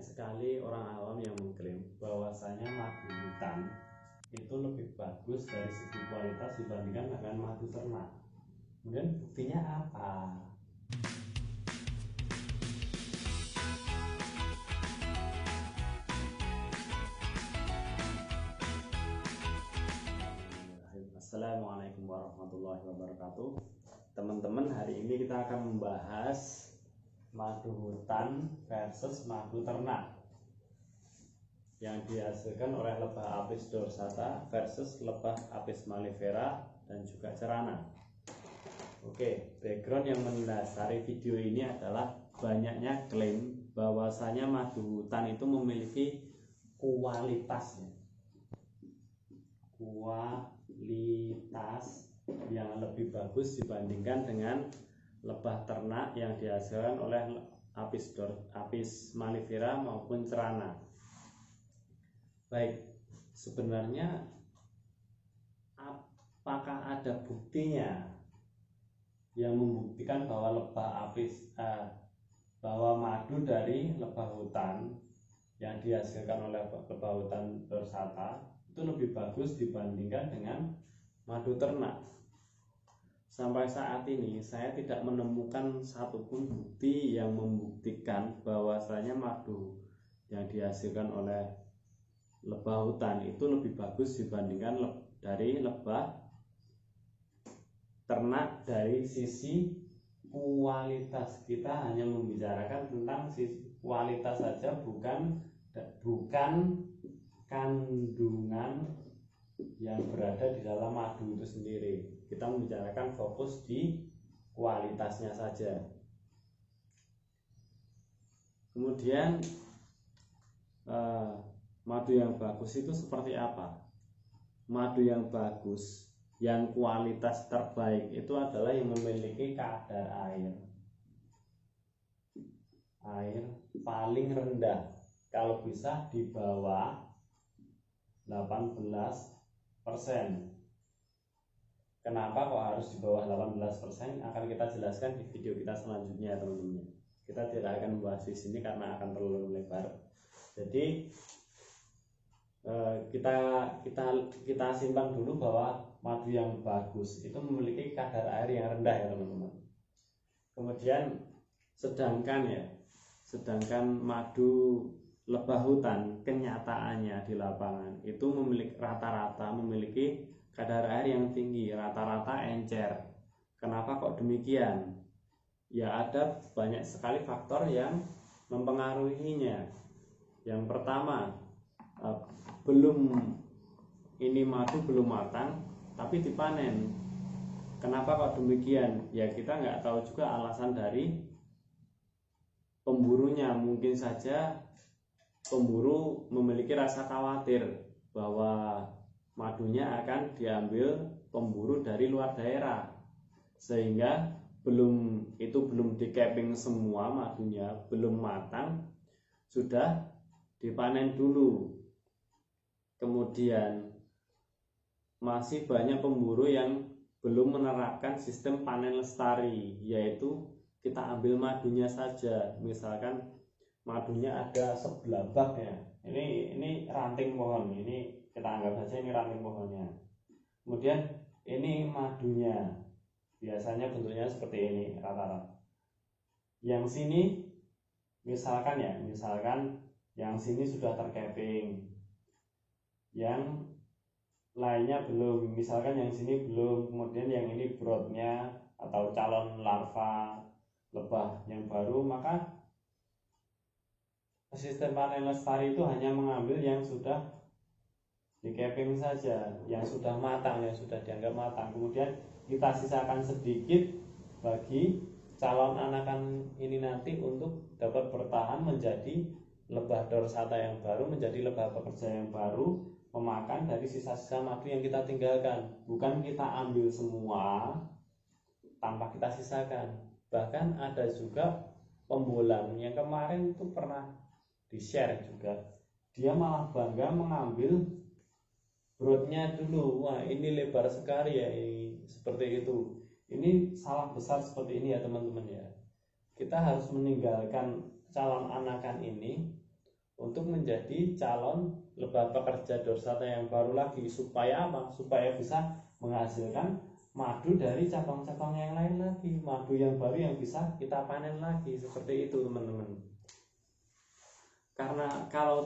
sekali orang awam yang mengklaim bahwasanya madu hutan itu lebih bagus dari segi kualitas dibandingkan dengan madu ternak. Kemudian buktinya apa? Assalamualaikum warahmatullahi wabarakatuh. Teman-teman, hari ini kita akan membahas madu hutan versus madu ternak yang dihasilkan oleh lebah Apis dorsata versus lebah Apis mellifera dan juga cerana. Oke, background yang mendasari video ini adalah banyaknya klaim bahwasanya madu hutan itu memiliki kualitas yang lebih bagus dibandingkan dengan lebah ternak yang dihasilkan oleh Apis mellifera maupun cerana. Baik, sebenarnya apakah ada buktinya yang membuktikan bahwa bahwa madu dari lebah hutan yang dihasilkan oleh lebah hutan dorsata itu lebih bagus dibandingkan dengan madu ternak? Sampai saat ini saya tidak menemukan satupun bukti yang membuktikan bahwasanya madu yang dihasilkan oleh lebah hutan itu lebih bagus dibandingkan dari lebah ternak dari sisi kualitas. Kita hanya membicarakan tentang sisi kualitas saja, bukan kandungan yang berada di dalam madu itu sendiri. Kita membicarakan fokus di kualitasnya saja. Kemudian madu yang bagus itu seperti apa? Madu yang bagus, yang kualitas terbaik itu adalah yang memiliki kadar air paling rendah, kalau bisa di bawah 18%. Kenapa kok harus di bawah 18%? Akan kita jelaskan di video kita selanjutnya, teman-teman. Kita tidak akan membahas di sini karena akan terlalu lebar. Jadi kita simpang dulu bahwa madu yang bagus itu memiliki kadar air yang rendah, ya teman-teman. Kemudian sedangkan madu lebah hutan kenyataannya di lapangan itu rata-rata memiliki kadar air yang tinggi, rata-rata encer. Kenapa kok demikian? Ya, ada banyak sekali faktor yang mempengaruhinya. Yang pertama, madu belum matang tapi dipanen. Kenapa kok demikian? Ya, kita nggak tahu juga alasan dari pemburunya. Mungkin saja pemburu memiliki rasa khawatir bahwa madunya akan diambil pemburu dari luar daerah, sehingga belum di capping semua madunya, belum matang, sudah dipanen dulu. Kemudian masih banyak pemburu yang belum menerapkan sistem panen lestari, yaitu kita ambil madunya saja. Misalkan madunya ada sebelah bak ya. Ini ranting pohon. Ini kita anggap saja ini ranting pohonnya. Kemudian ini madunya. Biasanya bentuknya seperti ini rata-rata. Yang sini misalkan yang sini sudah tercapping. Yang lainnya belum. Misalkan yang sini belum. Kemudian yang ini broodnya atau calon larva lebah yang baru, maka sistem panen lestari itu hanya mengambil yang sudah di capping saja, yang sudah matang, yang sudah dianggap matang. Kemudian kita sisakan sedikit bagi calon anakan ini nanti untuk dapat bertahan menjadi lebah dorsata yang baru, menjadi lebah pekerja yang baru, memakan dari sisa-sisa madu yang kita tinggalkan. Bukan kita ambil semua tanpa kita sisakan. Bahkan ada juga pembolang yang kemarin itu pernah di-share juga, dia malah bangga mengambil broodnya dulu. Wah, ini lebar sekali ya, seperti itu. Ini salah besar seperti ini ya teman-teman ya. Kita harus meninggalkan calon anakan ini untuk menjadi calon lebah pekerja dorsata yang baru lagi. Supaya apa? Supaya bisa menghasilkan madu dari cabang-cabang yang lain lagi, madu yang baru yang bisa kita panen lagi. Seperti itu teman-teman. Karena kalau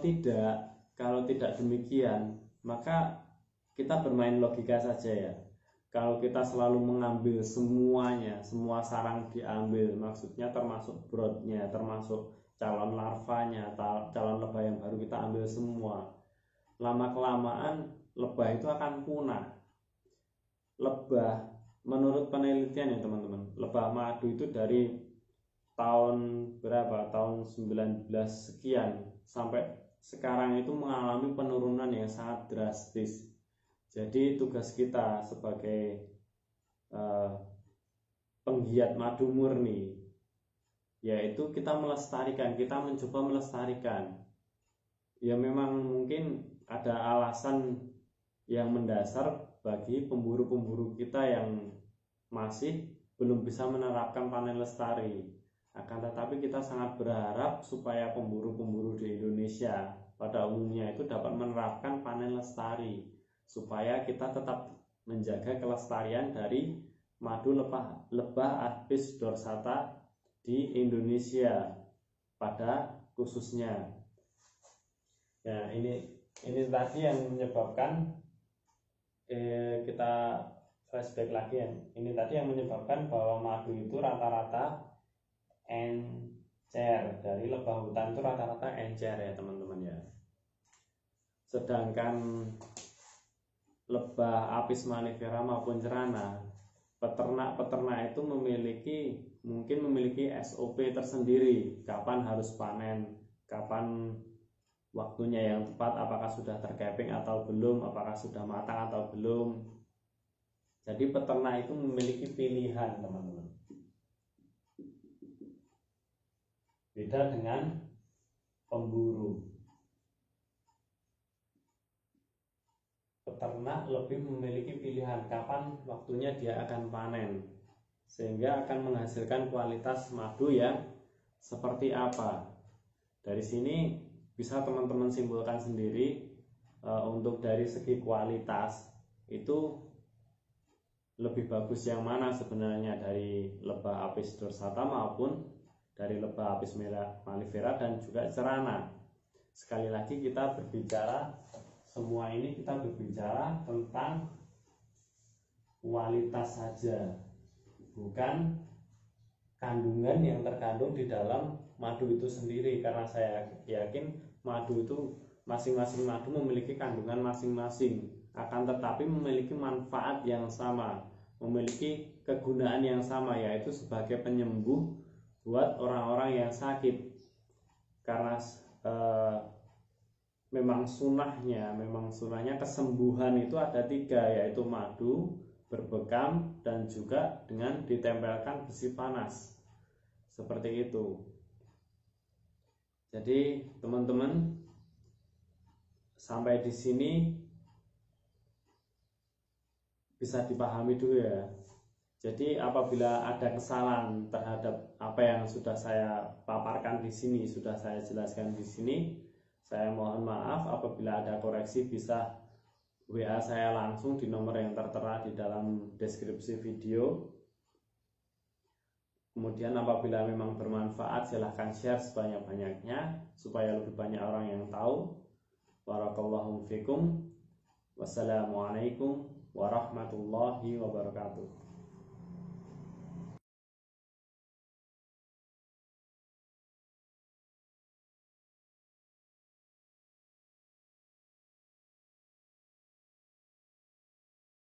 tidak demikian, maka kita bermain logika saja ya. Kalau kita selalu mengambil semuanya, semua sarang diambil, maksudnya termasuk broodnya, termasuk calon larvanya, calon lebah yang baru kita ambil semua, lama-kelamaan lebah itu akan punah. Lebah, menurut penelitian ya teman-teman, lebah madu itu dari tahun berapa, tahun 19 sekian sampai sekarang itu mengalami penurunan yang sangat drastis. Jadi tugas kita sebagai penggiat madu murni, yaitu kita melestarikan, kita mencoba melestarikan. Ya memang mungkin ada alasan yang mendasar bagi pemburu-pemburu kita yang masih belum bisa menerapkan panen lestari. Akan tetapi kita sangat berharap supaya pemburu-pemburu di Indonesia pada umumnya itu dapat menerapkan panen lestari, supaya kita tetap menjaga kelestarian dari madu lebah Apis dorsata di Indonesia pada khususnya. Ya, ini tadi yang menyebabkan kita flashback lagi ya. Ini tadi yang menyebabkan bahwa madu itu rata-rata encer, dari lebah hutan itu rata-rata encer ya teman-teman ya. Sedangkan lebah Apis mellifera maupun cerana, peternak-peternak itu mungkin memiliki SOP tersendiri, kapan harus panen, kapan waktunya yang tepat, apakah sudah tercapping atau belum, apakah sudah matang atau belum. Jadi peternak itu memiliki pilihan teman-teman. Beda dengan pemburu. Peternak lebih memiliki pilihan kapan waktunya dia akan panen, sehingga akan menghasilkan kualitas madu yang seperti apa. Dari sini bisa teman-teman simpulkan sendiri, untuk dari segi kualitas itu lebih bagus yang mana sebenarnya, dari lebah Apis dorsata maupun dari lebah Apis mellifera dan juga cerana. Sekali lagi kita berbicara, semua ini kita berbicara tentang kualitas saja, bukan kandungan yang terkandung di dalam madu itu sendiri. Karena saya yakin madu itu, masing-masing madu memiliki kandungan masing-masing, akan tetapi memiliki manfaat yang sama, memiliki kegunaan yang sama, yaitu sebagai penyembuh buat orang-orang yang sakit. Karena memang sunahnya kesembuhan itu ada 3, yaitu madu, berbekam, dan juga dengan ditempelkan besi panas. Seperti itu. Jadi teman-teman, sampai di sini bisa dipahami dulu ya. Jadi apabila ada kesalahan terhadap apa yang sudah saya paparkan di sini, sudah saya jelaskan di sini, saya mohon maaf. Apabila ada koreksi bisa WA saya langsung di nomor yang tertera di dalam deskripsi video. Kemudian apabila memang bermanfaat, silahkan share sebanyak-banyaknya supaya lebih banyak orang yang tahu. Barakallahu fikum. Wassalamualaikum warahmatullahi wabarakatuh.